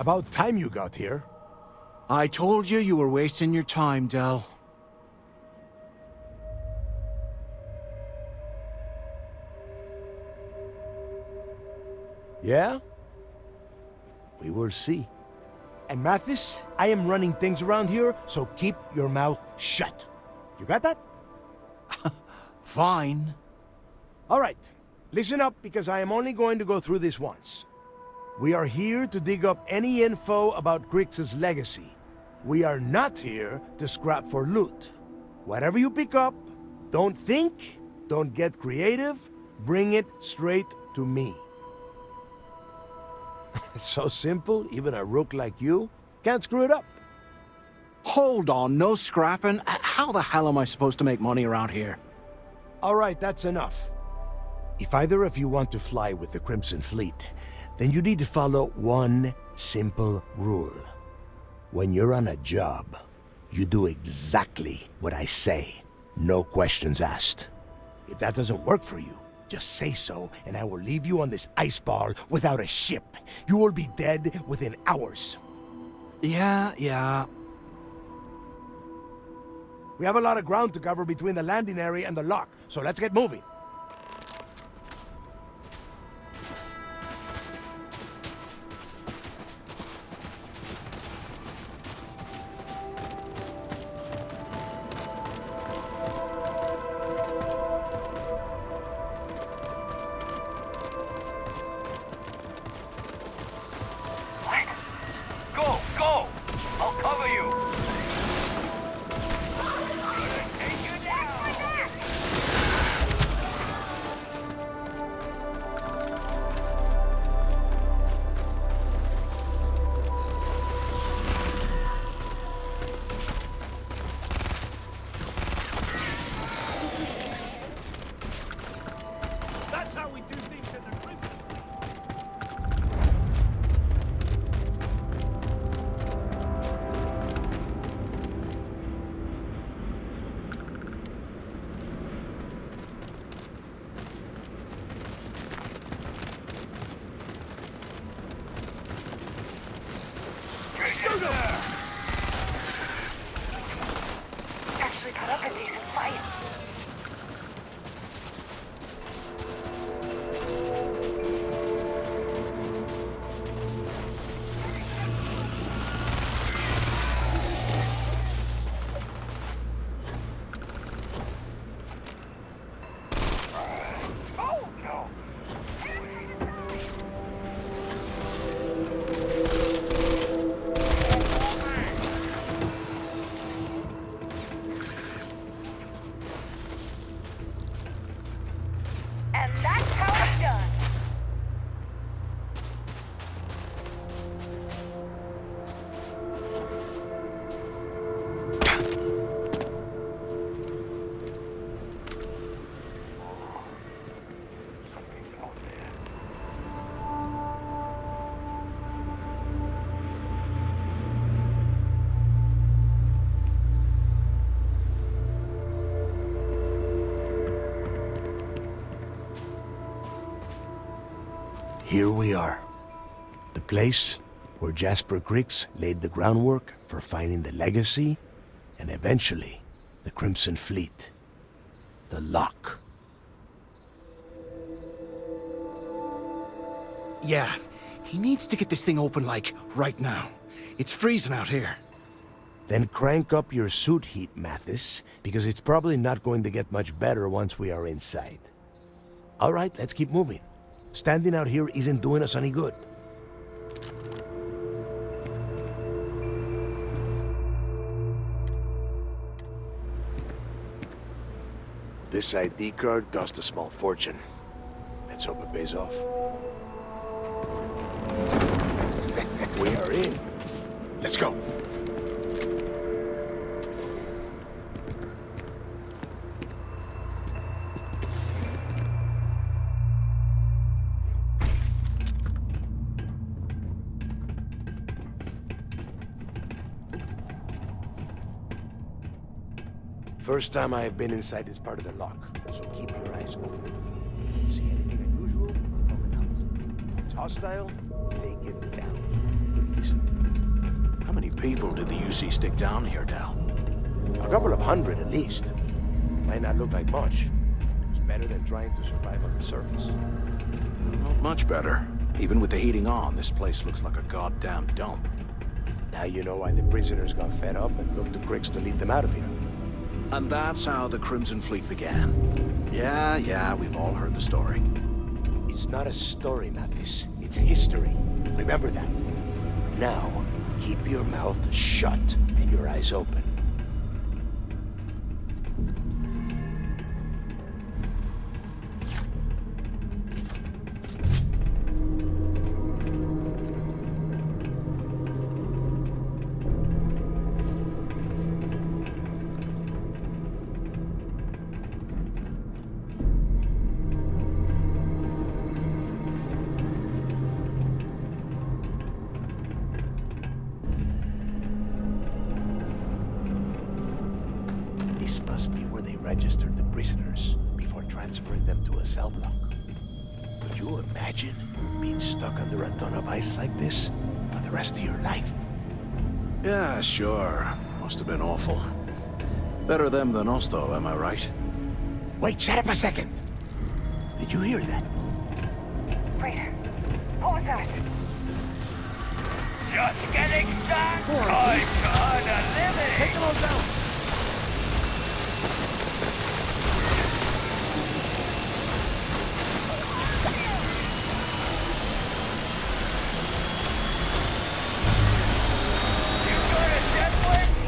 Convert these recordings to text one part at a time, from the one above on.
About time you got here. I told you you were wasting your time, Del. Yeah? We will see. And Mathis, I am running things around here, so keep your mouth shut. You got that? Fine. All right. Listen up, because I am only going to go through this once. We are here to dig up any info about Grix's legacy. We are not here to scrap for loot. Whatever you pick up, don't think, don't get creative, bring it straight to me. It's so simple, even a rook like you can't screw it up. Hold on, no scrapping? How the hell am I supposed to make money around here? All right, that's enough. If either of you want to fly with the Crimson Fleet, then you need to follow one simple rule. When you're on a job, you do exactly what I say. No questions asked. If that doesn't work for you, just say so, and I will leave you on this ice ball without a ship. You will be dead within hours. Yeah. We have a lot of ground to cover between the landing area and the lock, so let's get moving. Go! I'll cover you! That's how we do things in the Crimson. Actually put up a decent fight. Oh, no! And that's how it's done. Something's out there. Here we are. The place where Jasper Griggs laid the groundwork for finding the legacy and eventually the Crimson Fleet. The lock. Yeah, he needs to get this thing open, like, right now. It's freezing out here. Then crank up your suit heat, Mathis, because it's probably not going to get much better once we are inside. All right, let's keep moving. Standing out here isn't doing us any good. This ID card cost a small fortune. Let's hope it pays off. We are in. Let's go. First time I have been inside this part of the lock, so keep your eyes open. See anything unusual? Call it out. If it's hostile, take it down. Good How many people did the UC stick down here, Dal? A couple of hundred at least. Might not look like much. It was better than trying to survive on the surface. Not much better. Even with the heating on, this place looks like a goddamn dump. Now you know why the prisoners got fed up and looked to Cricks to lead them out of here. And that's how the Crimson Fleet began. Yeah, we've all heard the story. It's not a story, Mathis. It's history. Remember that. Now, keep your mouth shut and your eyes open. This must be where they registered the prisoners before transferring them to a cell block. Could you imagine being stuck under a ton of ice like this for the rest of your life? Yeah, sure. Must have been awful. Better them than us, though, am I right? Wait, shut up a second. Did you hear that? Wait, what was that? Just getting started. I'm gonna live it. Take them all down! You got a sandwich?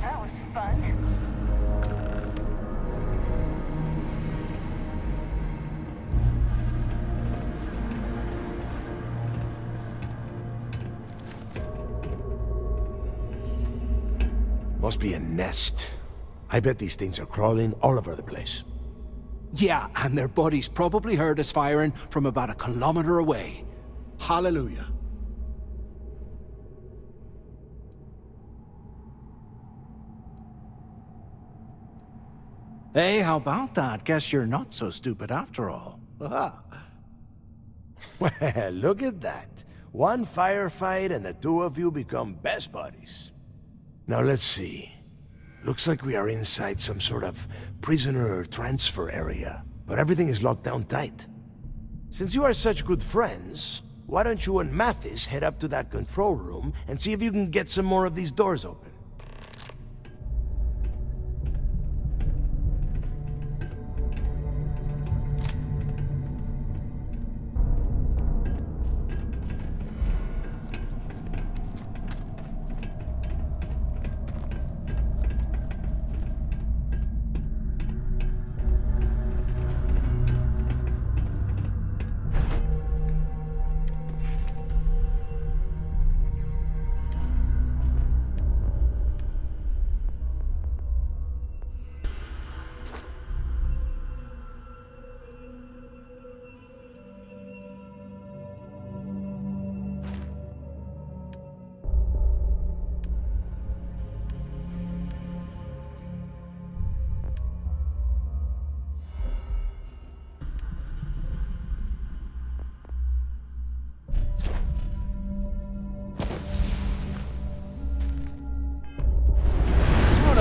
That was fun. Must be a nest. I bet these things are crawling all over the place. Yeah, and their buddies probably heard us firing from about 1 kilometer away. Hallelujah. Hey, how about that? Guess you're not so stupid after all. Well, look at that. One firefight and the two of you become best buddies. Now let's see. Looks like we are inside some sort of prisoner transfer area, but everything is locked down tight. Since you are such good friends, why don't you and Mathis head up to that control room and see if you can get some more of these doors open?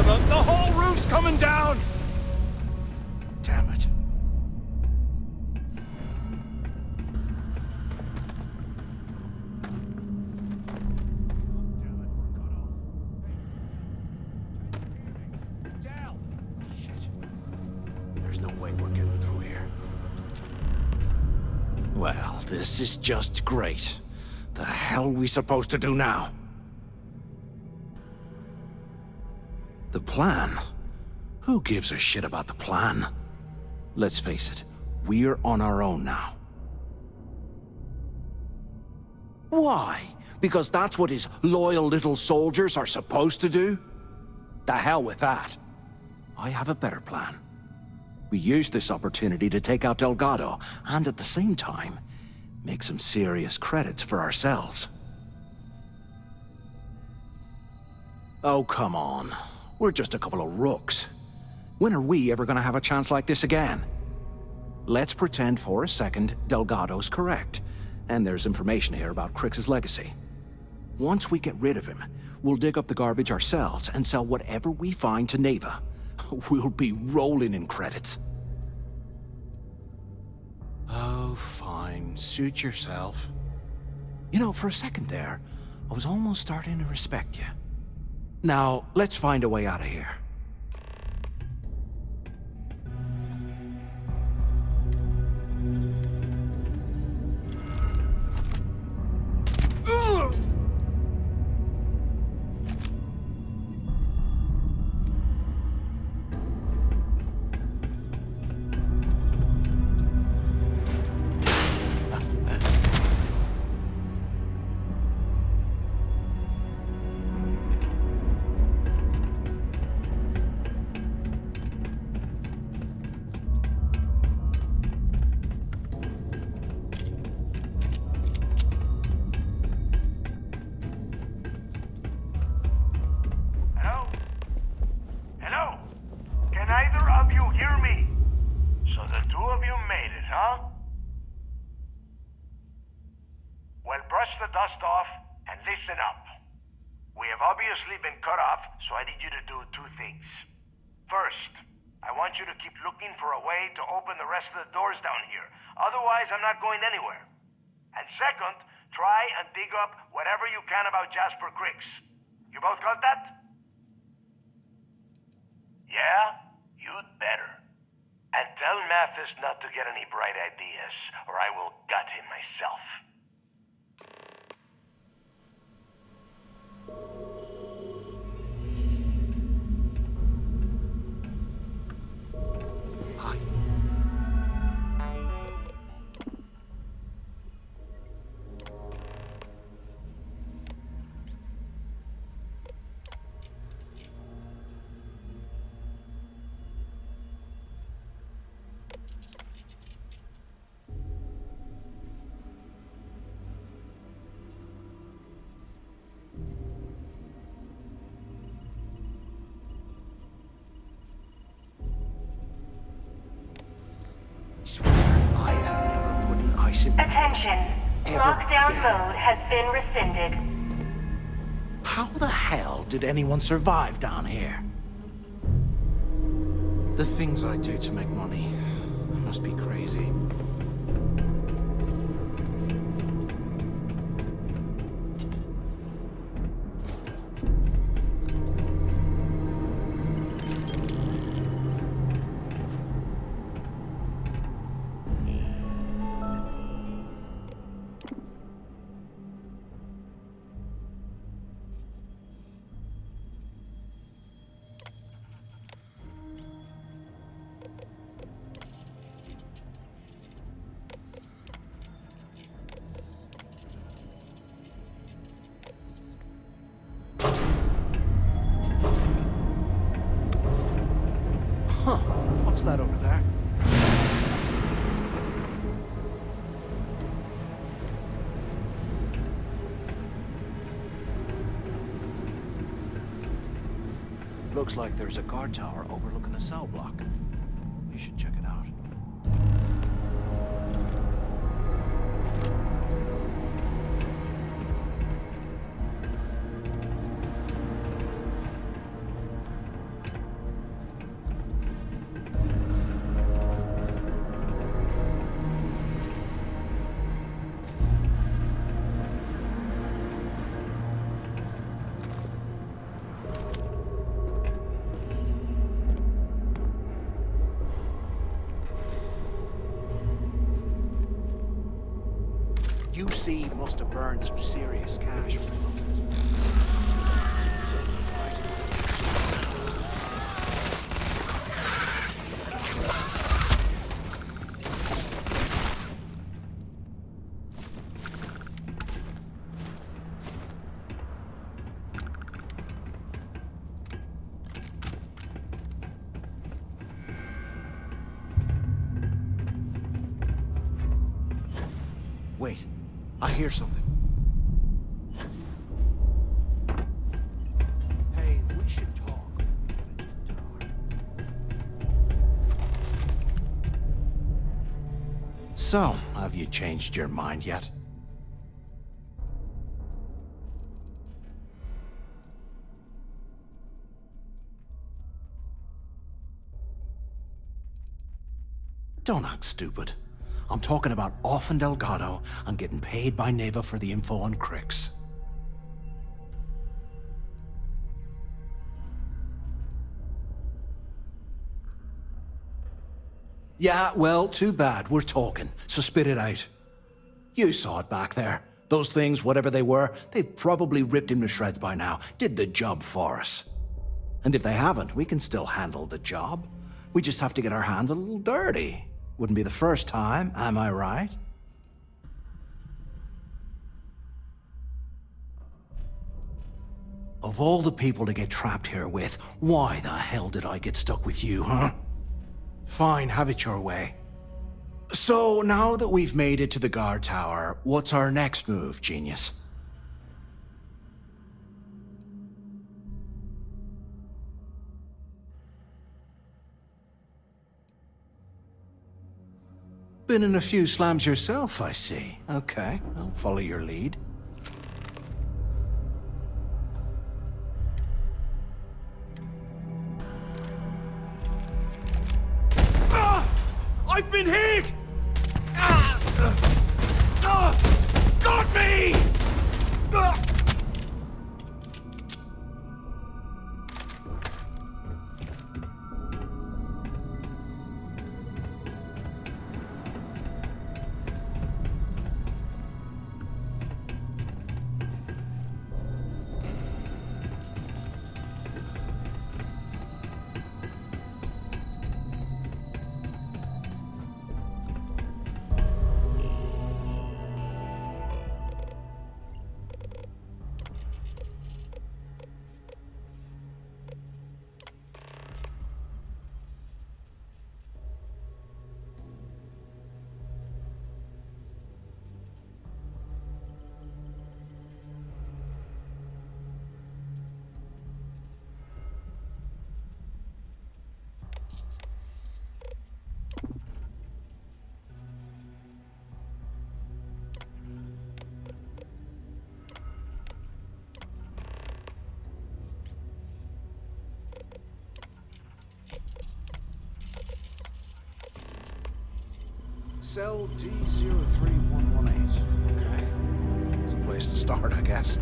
The whole roof's coming down! Damn it. Shit. There's no way we're getting through here. Well, this is just great. The hell are we supposed to do now? The plan? Who gives a shit about the plan? Let's face it, we're on our own now. Why? Because that's what his loyal little soldiers are supposed to do? The hell with that. I have a better plan. We use this opportunity to take out Delgado, and at the same time, make some serious credits for ourselves. Oh, come on. We're just a couple of rooks. When are we ever gonna have a chance like this again? Let's pretend for a second Delgado's correct, and there's information here about Crix's legacy. Once we get rid of him, we'll dig up the garbage ourselves and sell whatever we find to Neva. We'll be rolling in credits. Oh, fine. Suit yourself. You know, for a second there, I was almost starting to respect you. Now, let's find a way out of here. Hello? Hello? Can either of you hear me? So the two of you made it, huh? Well, brush the dust off and listen up. We have obviously been cut off, so I need you to do two things. First, I want you to keep looking for a way to open the rest of the doors down here. Otherwise, I'm not going anywhere. And second, try and dig up whatever you can about Jasper Crix. You both got that? Yeah? You'd better. And tell Mathis not to get any bright ideas, or I will gut him myself. Hi. Swear, I am never putting ice in. Attention. Ever Lockdown again. mode has been rescinded. How the hell did anyone survive down here? The things I do to make money. I must be crazy. Huh. What's that over there? Looks like there's a guard tower overlooking the cell block. You should check it out. UC must have burned some serious cash when it comes to this. Wait, I hear something. Hey, we should talk when we get into the tower. So, have you changed your mind yet? Don't act stupid. I'm talking about off in Delgado and getting paid by Neva for the info on Crix. Yeah, well, too bad. We're talking, so spit it out. You saw it back there. Those things, whatever they were, they've probably ripped him to shreds by now. Did the job for us. And if they haven't, we can still handle the job. We just have to get our hands a little dirty. Wouldn't be the first time, am I right? Of all the people to get trapped here with, why the hell did I get stuck with you, huh? Fine, have it your way. So, now that we've made it to the guard tower, what's our next move, genius? Been in a few slams yourself, I see. Okay, I'll follow your lead. I've been hit! Got me! Cell D03118. Okay. It's a place to start, I guess.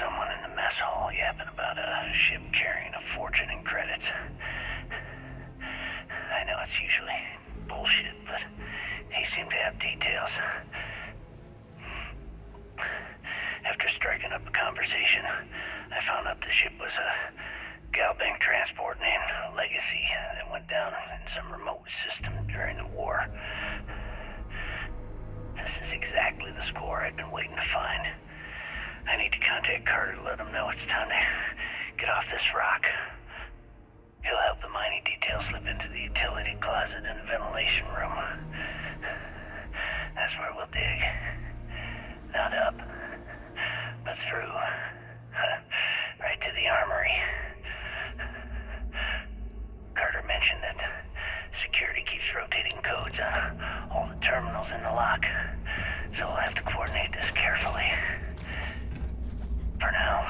someone in the mess hall yapping about a ship carrying a fortune in credits. I know it's usually bullshit, but he seemed to have details. After striking up a conversation, I found out the ship was a Galbank transport named Legacy that went down in some remote system during the war. This is exactly the score I've been waiting to find. I need to contact Carter to let him know it's time to get off this rock. He'll help the mining detail slip into the utility closet in the ventilation room. That's where we'll dig. Not up, but through. Right to the armory. Carter mentioned that security keeps rotating codes on all the terminals in the lock, so we'll have to coordinate this carefully. For now,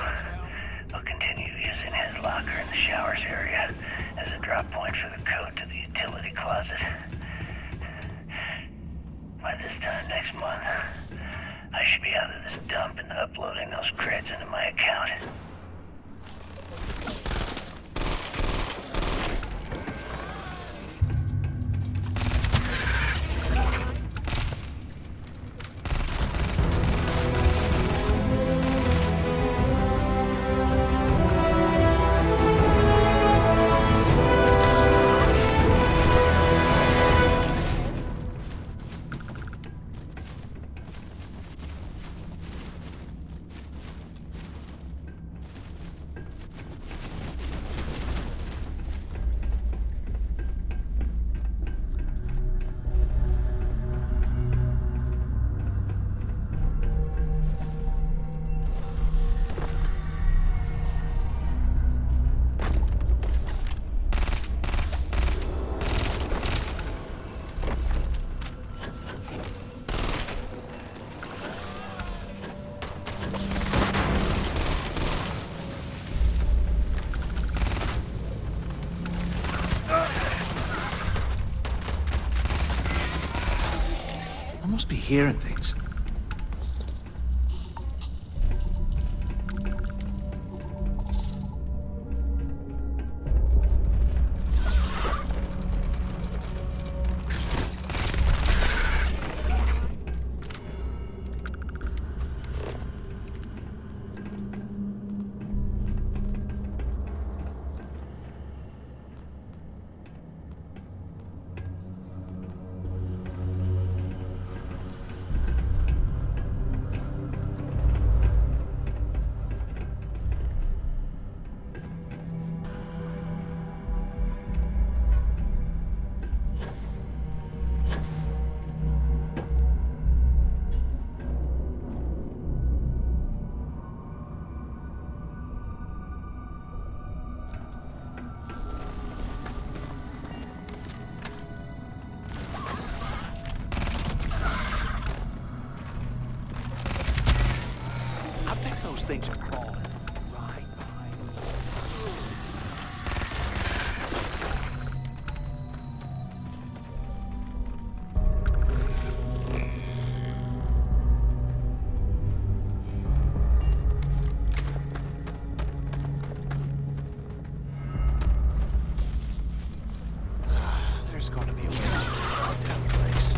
we'll continue using his locker in the showers area as a drop point for the code to the utility closet. By this time next month, I should be out of this dump and uploading those creds into my account. I must be hearing things. Things are crawling right behind me. There's going to be a way to this goddamn place.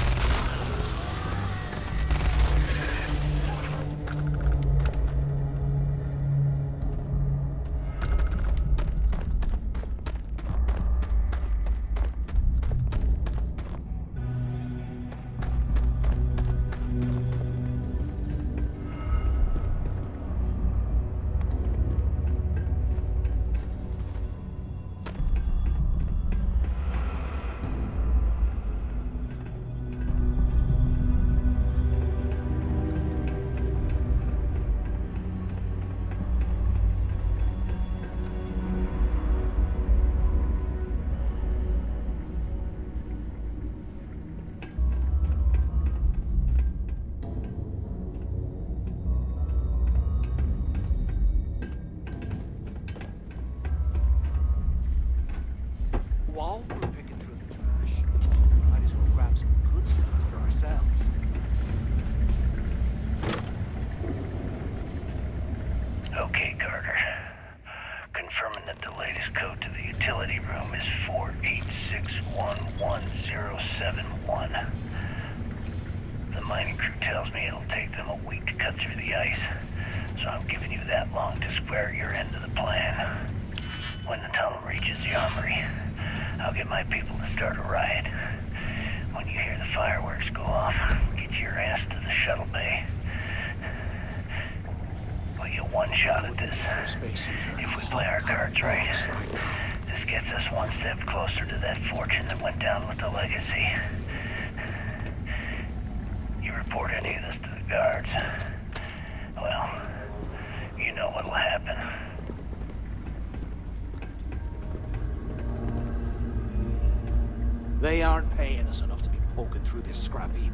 Okay, Carter. Confirming that the latest code to the utility room is 486111071. The mining crew tells me it'll take them a week to cut through the ice, so I'm giving you that long to square your end of the plan. When the tunnel reaches the armory, I'll get my people to start a riot. When you hear the fireworks go off, get your ass to the shuttle bay. We get one shot at this. If we play our cards right, this gets us one step closer to that fortune that went down with the legacy. You report any of this to the guards, well, you know what'll happen. They aren't paying us enough to be poking through this scrap heap.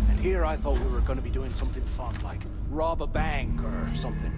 And here I thought we were going to be doing something fun, like rob a bank or something.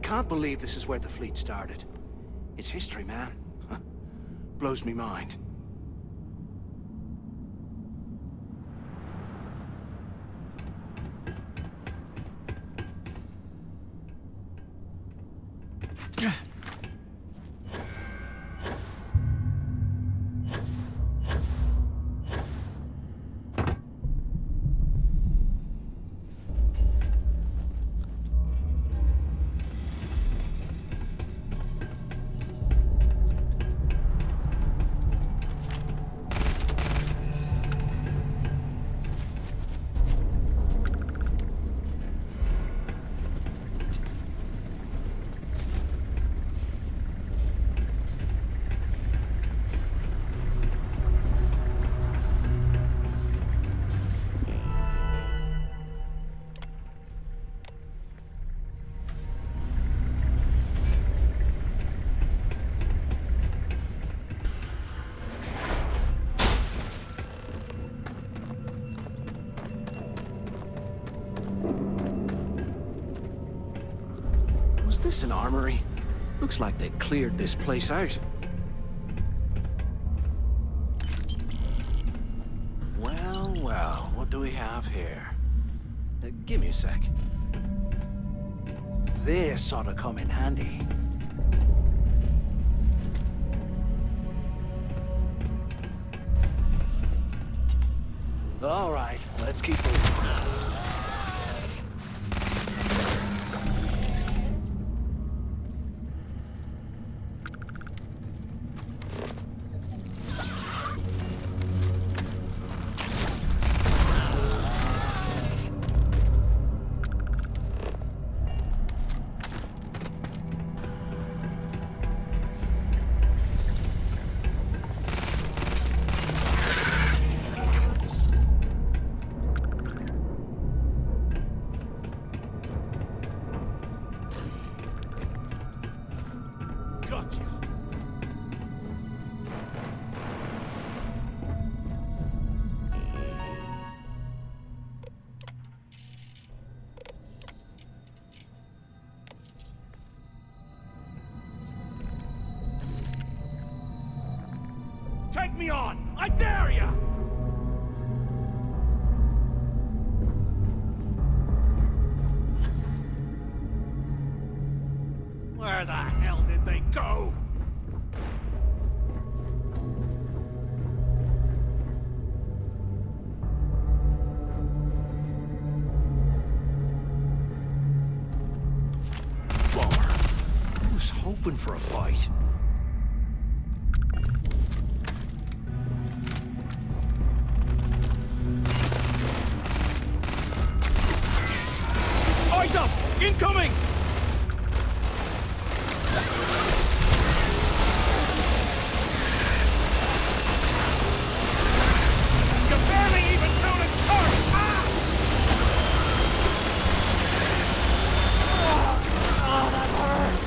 Can't believe this is where the fleet started. It's history, man. Blows me mind. Was this an armory? Looks like they cleared this place out. Well, well, what do we have here? Give me a sec. This ought to come in handy. All right, let's keep moving. me on! I dare ya! Where the hell did they go? I was hoping for a fight. Eyes up! Incoming! You barely even threw the turret! Ah! Oh, that hurts!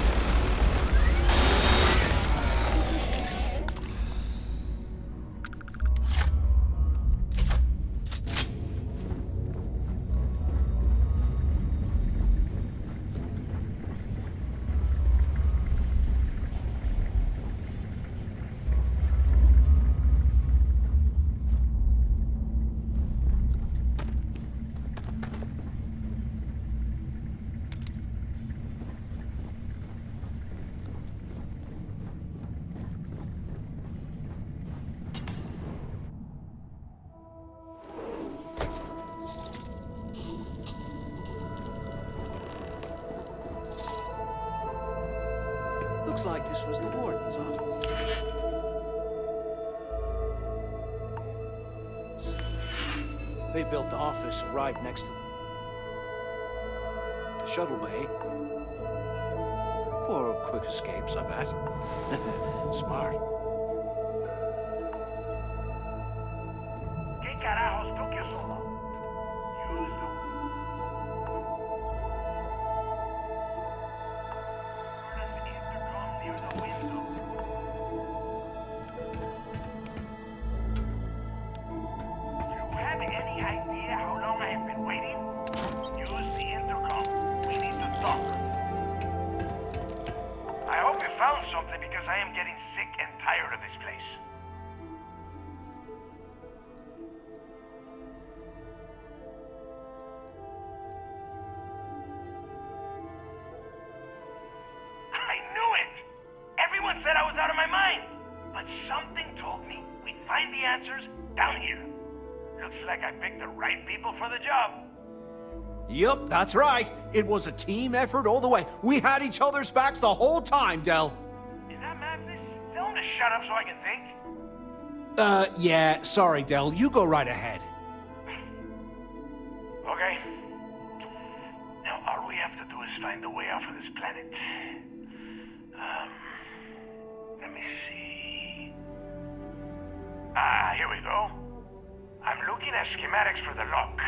Looks like this was the warden's office. They built the office right next to the shuttle bay. For quick escapes, I bet. Smart. ¿Qué carajos took you so long? Use the... Warden's intercom near the window. Do you have any idea how long I have been waiting? Use the intercom. We need to talk. I hope you found something because I am getting sick and tired of this place. I knew it! Everyone said I was out of my mind. But something told me we'd find the answers down here. Looks like I picked the right people for the job. Yup, that's right. It was a team effort all the way. We had each other's backs the whole time, Del. Is that madness? Tell him to shut up so I can think. Yeah, sorry, Del. You go right ahead. Okay. Now all we have to do is find a way off of this planet. Let me see. Ah, here we go. I'm looking at schematics for the lock,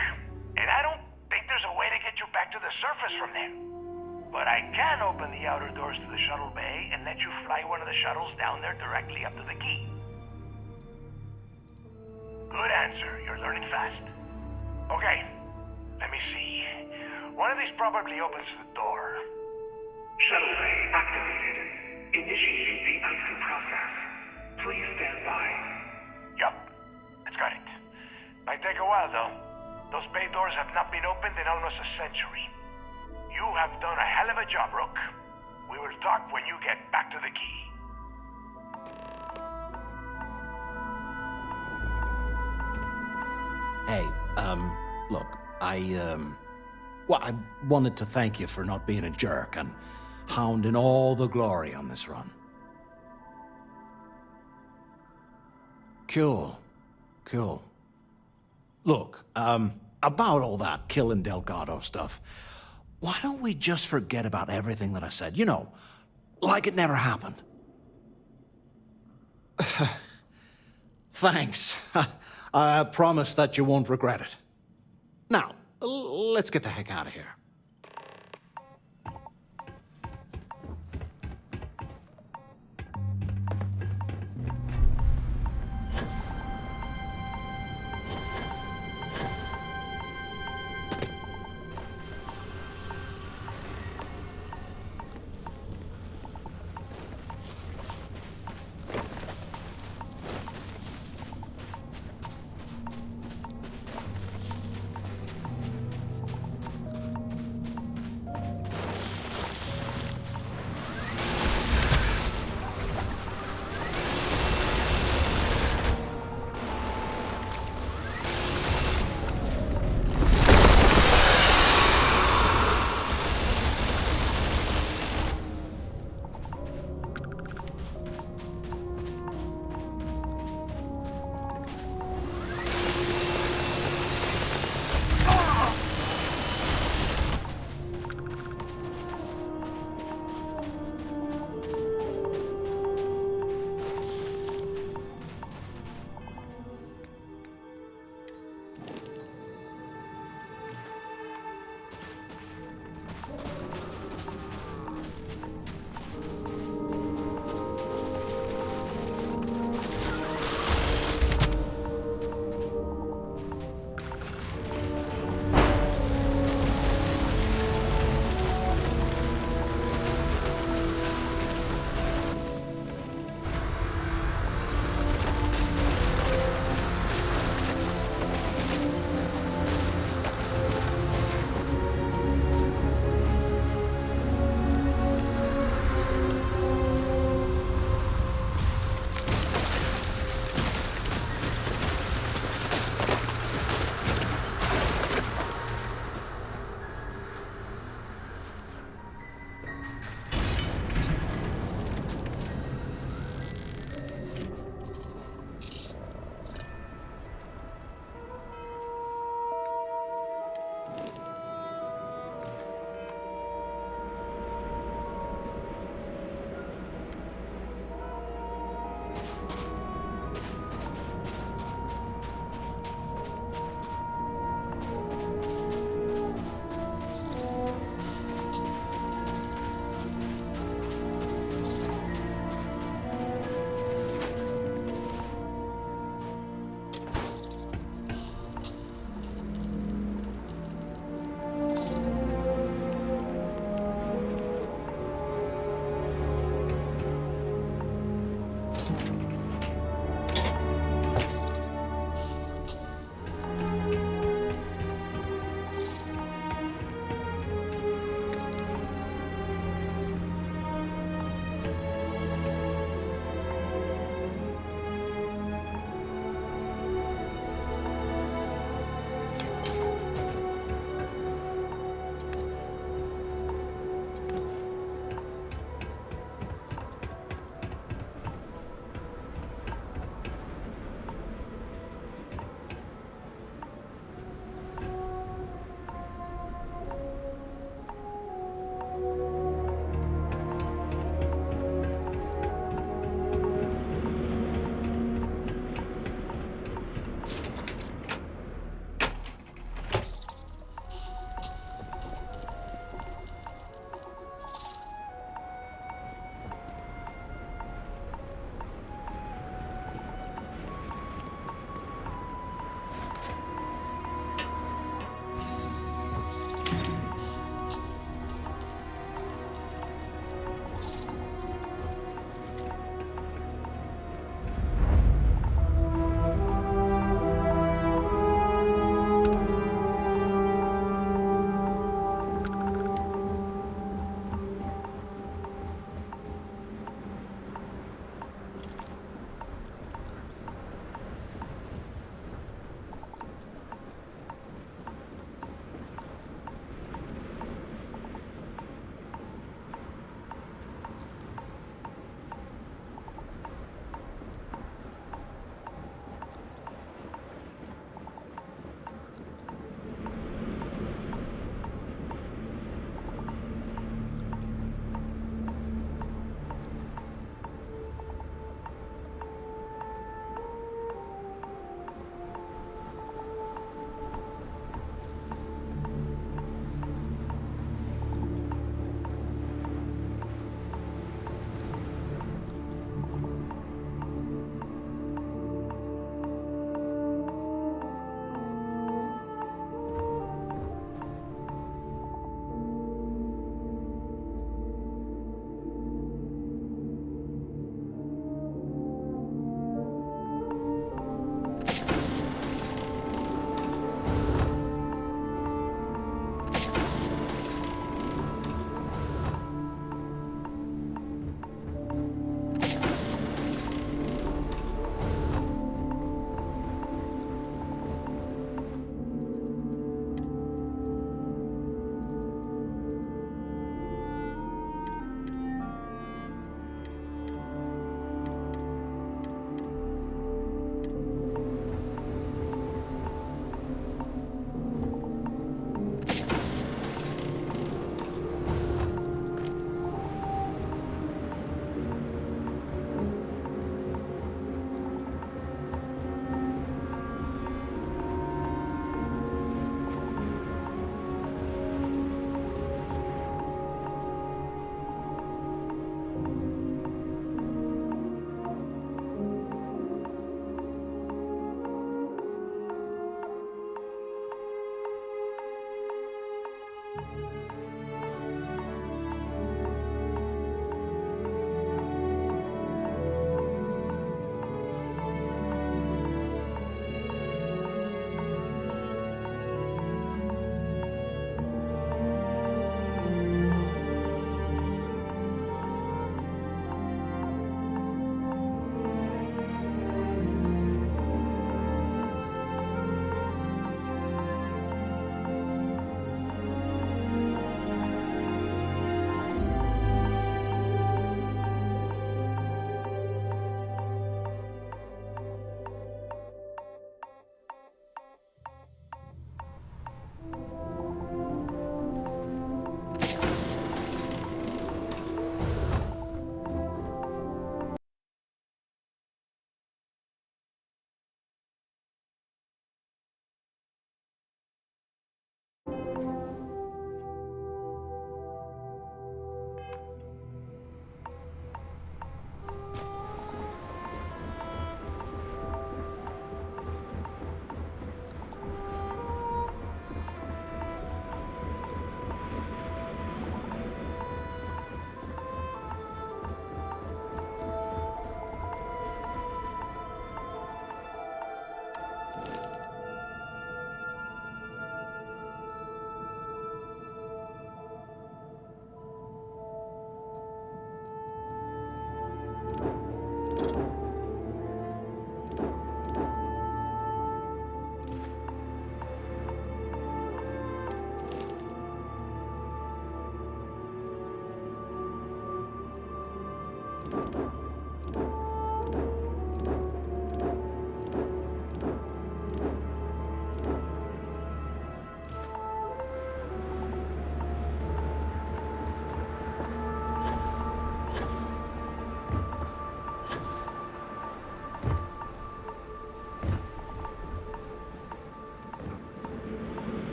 and I don't think there's a way to get you back to the surface from there. But I can open the outer doors to the shuttle bay and let you fly one of the shuttles down there directly up to the key. Good answer. You're learning fast. Okay, let me see. One of these probably opens the door. Shuttle bay activated. Initiating the icing process. Please stand by. Yup, it's got it. Might take a while though. Those bay doors have not been opened in almost a century. You have done a hell of a job, Rook. We will talk when you get back to the key. Hey, look, well, I wanted to thank you for not being a jerk and hounding all the glory on this run. Cool. Look, about all that killing Delgado stuff, why don't we just forget about everything that I said? You know, like it never happened. Thanks. I promise that you won't regret it. Now, let's get the heck out of here.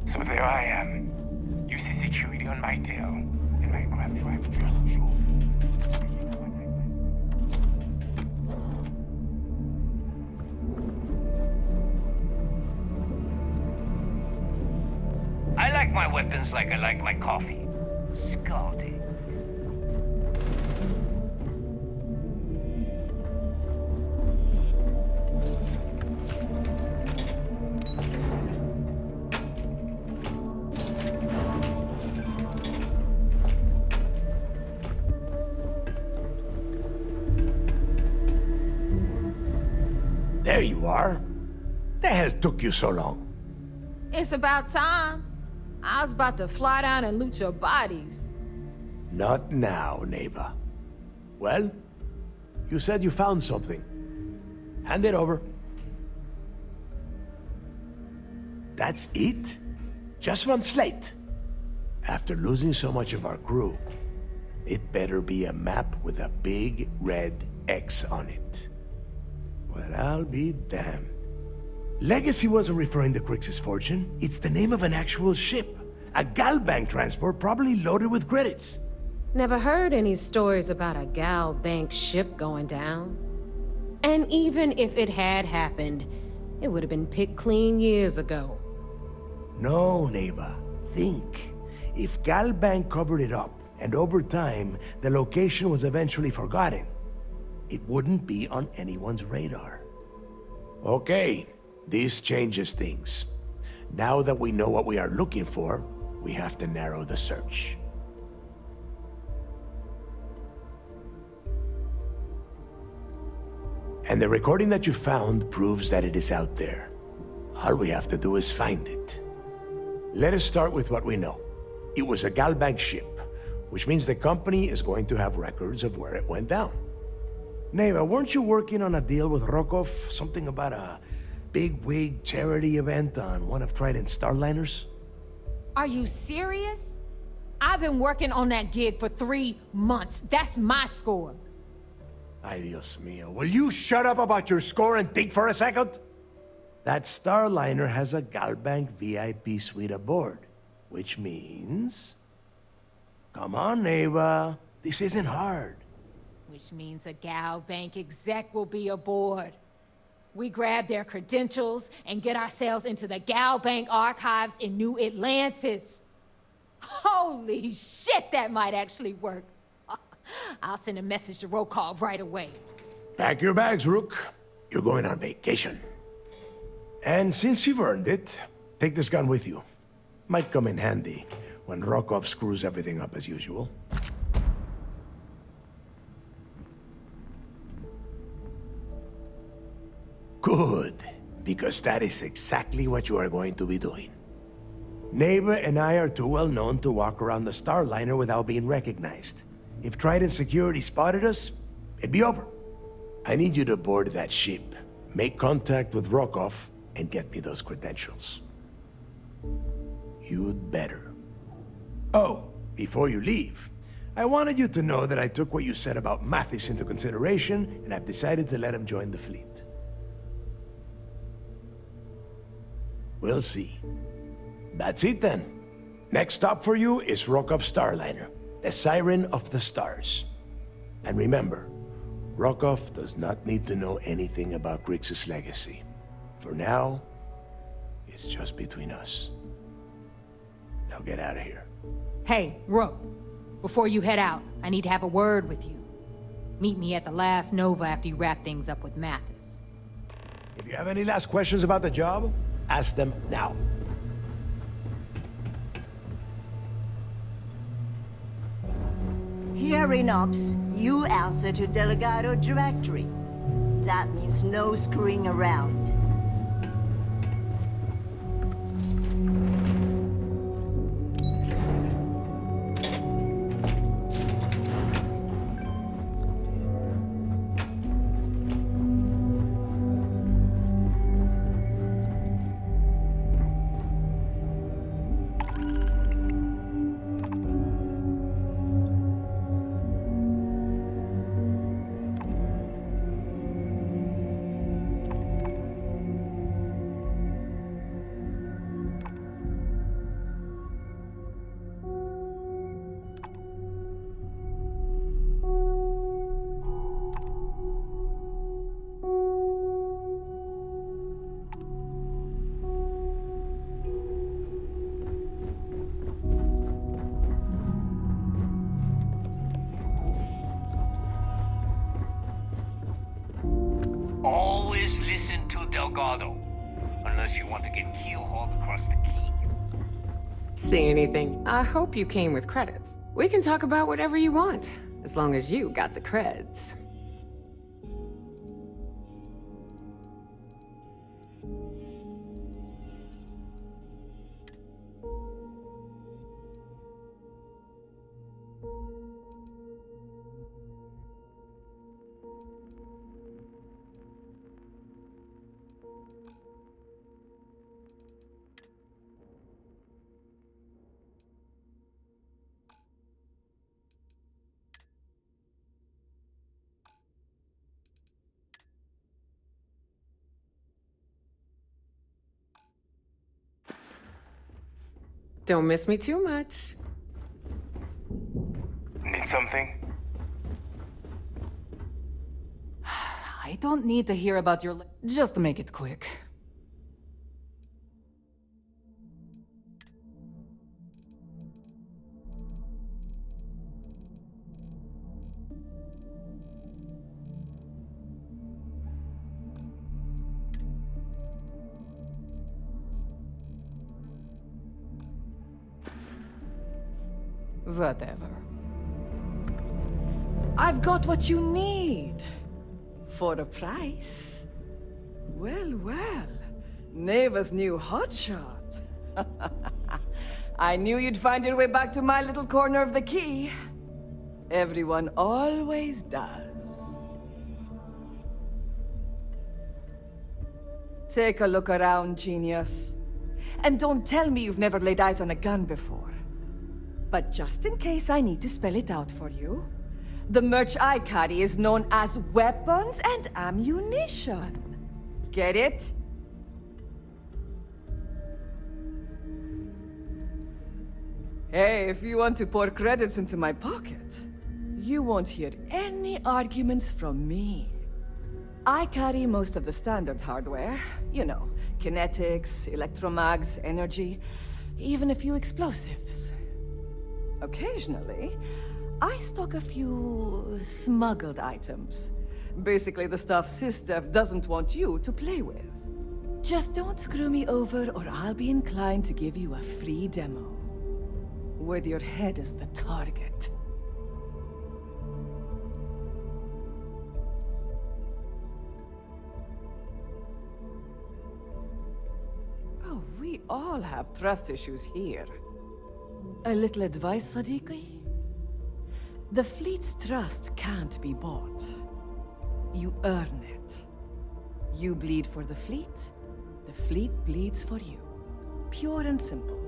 So there I am. You see security on my tail, and my grab drive just drove. I like my weapons like I like my coffee. Scalding. There you are. The hell took you so long? It's about time. I was about to fly down and loot your bodies. Not now, neighbor. Well, you said you found something. Hand it over. That's it? Just one slate? After losing so much of our crew, it better be a map with a big red X on it. Well, I'll be damned. Legacy wasn't referring to Crix's fortune. It's the name of an actual ship. A Galbank transport probably loaded with credits. Never heard any stories about a Gal Bank ship going down. And even if it had happened, it would have been picked clean years ago. No, neighbor. Think. If Galbank covered it up, and over time, the location was eventually forgotten, it wouldn't be on anyone's radar. Okay, this changes things. Now that we know what we are looking for, we have to narrow the search. And the recording that you found proves that it is out there. All we have to do is find it. Let us start with what we know. It was a Galbank ship, which means the company is going to have records of where it went down. Neva, weren't you working on a deal with Rokov? Something about a big-wig charity event on one of Trident's Starliners? Are you serious? I've been working on that gig for 3 months. That's my score. Ay, Dios mío. Will you shut up about your score and think for a second? That Starliner has a Galbank VIP suite aboard, which means... Come on, Neva. This isn't hard. Which means a Gal Bank exec will be aboard. We grab their credentials and get ourselves into the Gal Bank archives in New Atlantis. Holy shit, that might actually work. I'll send a message to Rokov right away. Pack your bags, Rook. You're going on vacation. And since you've earned it, take this gun with you. Might come in handy when Rokov screws everything up as usual. Good, because that is exactly what you are going to be doing. Neva and I are too well known to walk around the Starliner without being recognized. If Trident Security spotted us, it'd be over. I need you to board that ship, make contact with Rokov, and get me those credentials. You'd better. Oh, before you leave, I wanted you to know that I took what you said about Mathis into consideration, and I've decided to let him join the fleet. We'll see. That's it then. Next stop for you is Rokov Starliner, the Siren of the Stars. And remember, Rokov does not need to know anything about Grix's legacy. For now, it's just between us. Now get out of here. Hey, Rook, before you head out, I need to have a word with you. Meet me at the last Nova after you wrap things up with Mathis. If you have any last questions about the job, ask them now. Here in Ops, you answer to Delegado Directory. That means no screwing around. Always listen to Delgado. Unless you want to get keel-hauled across the key. See anything? I hope you came with credits. We can talk about whatever you want, as long as you got the creds. Don't miss me too much. Need something? I don't need to hear about your... Just to make it quick. Whatever. I've got what you need. For a price. Well, well. Neva's new hotshot. I knew you'd find your way back to my little corner of the key. Everyone always does. Take a look around, genius. And don't tell me you've never laid eyes on a gun before. But just in case I need to spell it out for you, the merch I carry is known as weapons and ammunition. Get it? Hey, if you want to pour credits into my pocket, you won't hear any arguments from me. I carry most of the standard hardware. You know, kinetics, electromags, energy, even a few explosives. Occasionally, I stock a few smuggled items. Basically the stuff SysDev doesn't want you to play with. Just don't screw me over or I'll be inclined to give you a free demo. With your head as the target. Oh, we all have trust issues here. A little advice, Sadiqi? The fleet's trust can't be bought. You earn it. You bleed for the fleet bleeds for you. Pure and simple.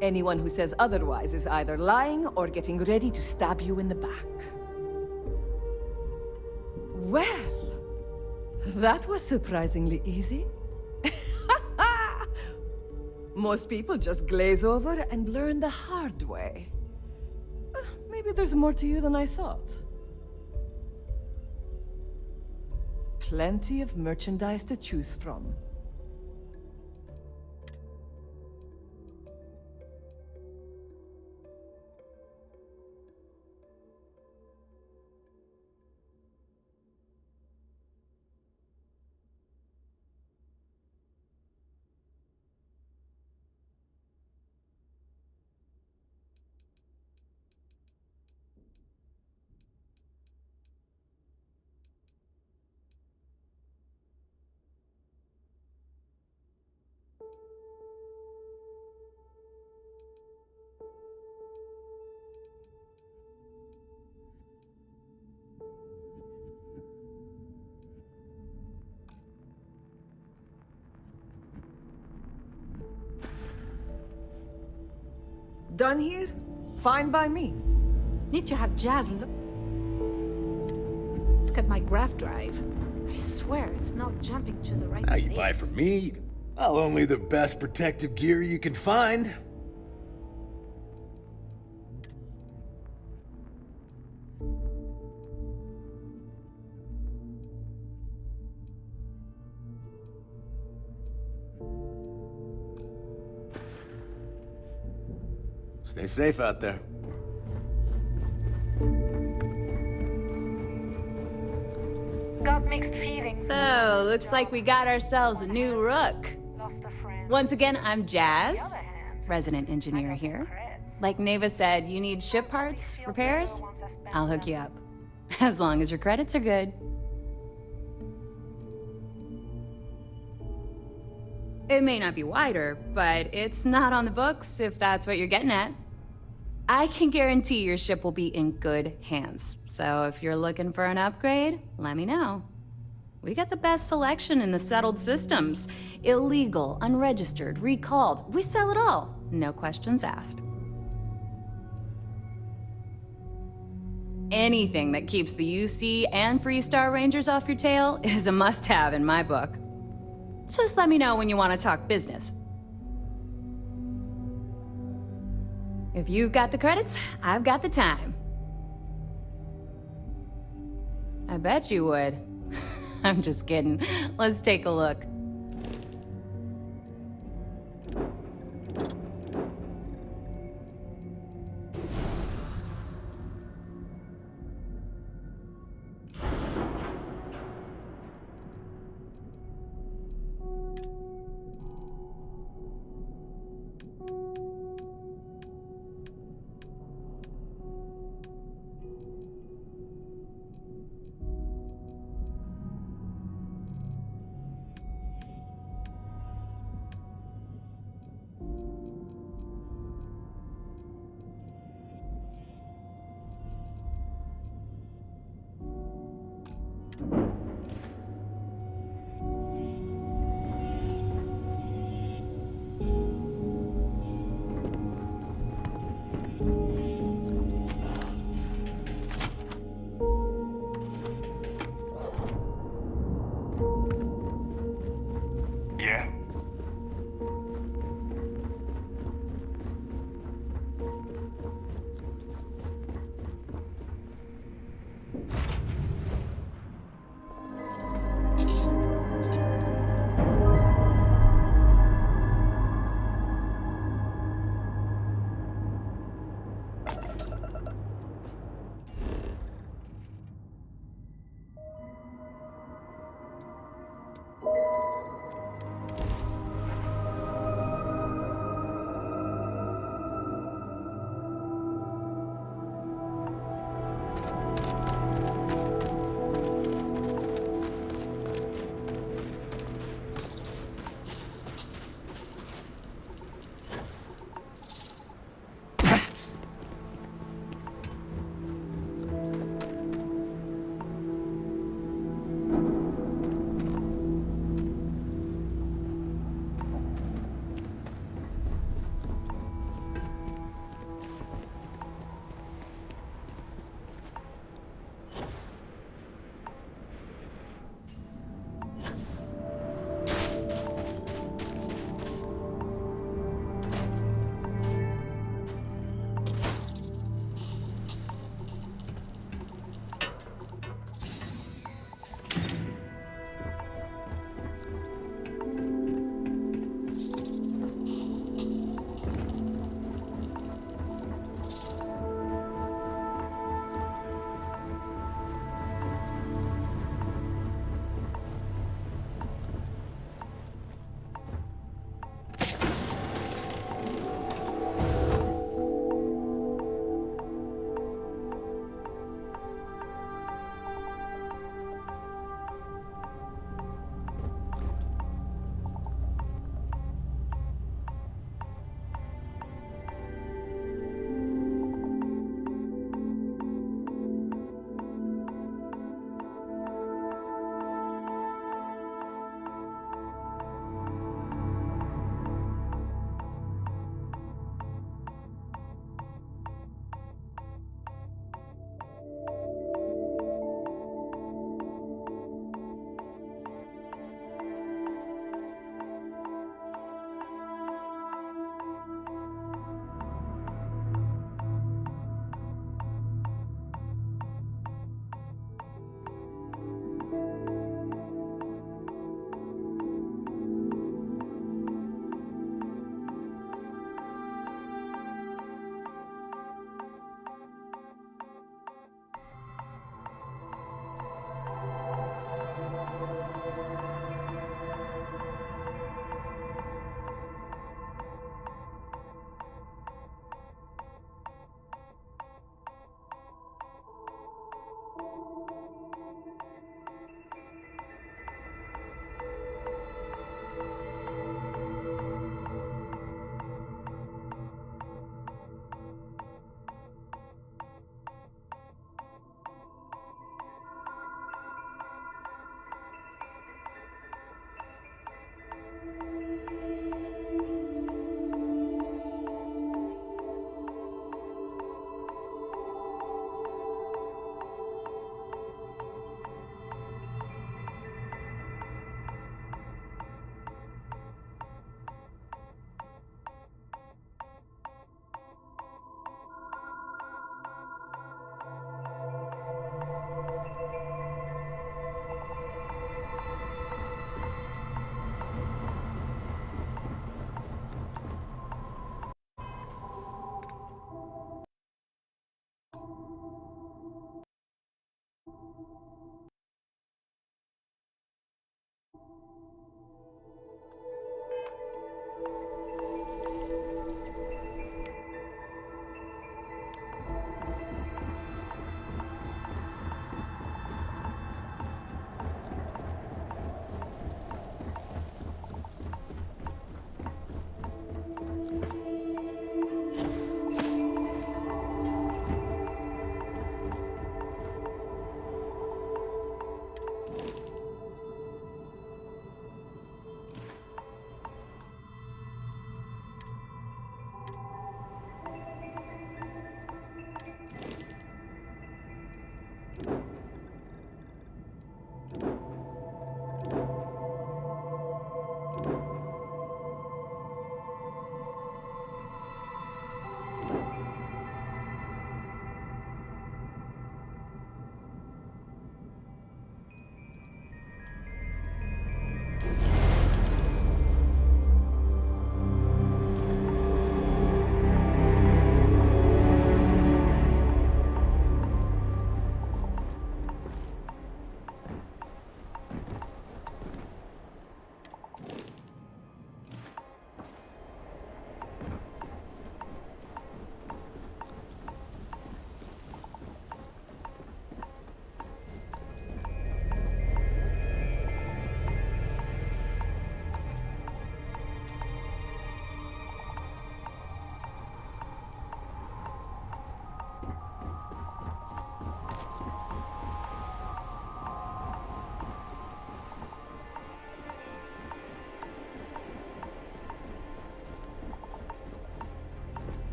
Anyone who says otherwise is either lying or getting ready to stab you in the back. Well, that was surprisingly easy. Most people just glaze over and learn the hard way. Maybe there's more to you than I thought. Plenty of merchandise to choose from. Done here? Fine by me. Need to have Jazz look at my graph drive. I swear it's not jumping to the right Now place. you buy from me? Well, only the best protective gear you can find. Stay safe out there. Got mixed feelings. So, looks like we got ourselves a new rook. Once again, I'm Jazz, resident engineer here. Like Neva said, you need ship parts, repairs? I'll hook you up. As long as your credits are good. It may not be wider, but it's not on the books if that's what you're getting at. I can guarantee your ship will be in good hands. So if you're looking for an upgrade, let me know. We got the best selection in the settled systems. Illegal, unregistered, recalled. We sell it all. No questions asked. Anything that keeps the UC and Freestar Rangers off your tail is a must-have in my book. Just let me know when you want to talk business. If you've got the credits, I've got the time. I bet you would. I'm just kidding. Let's take a look.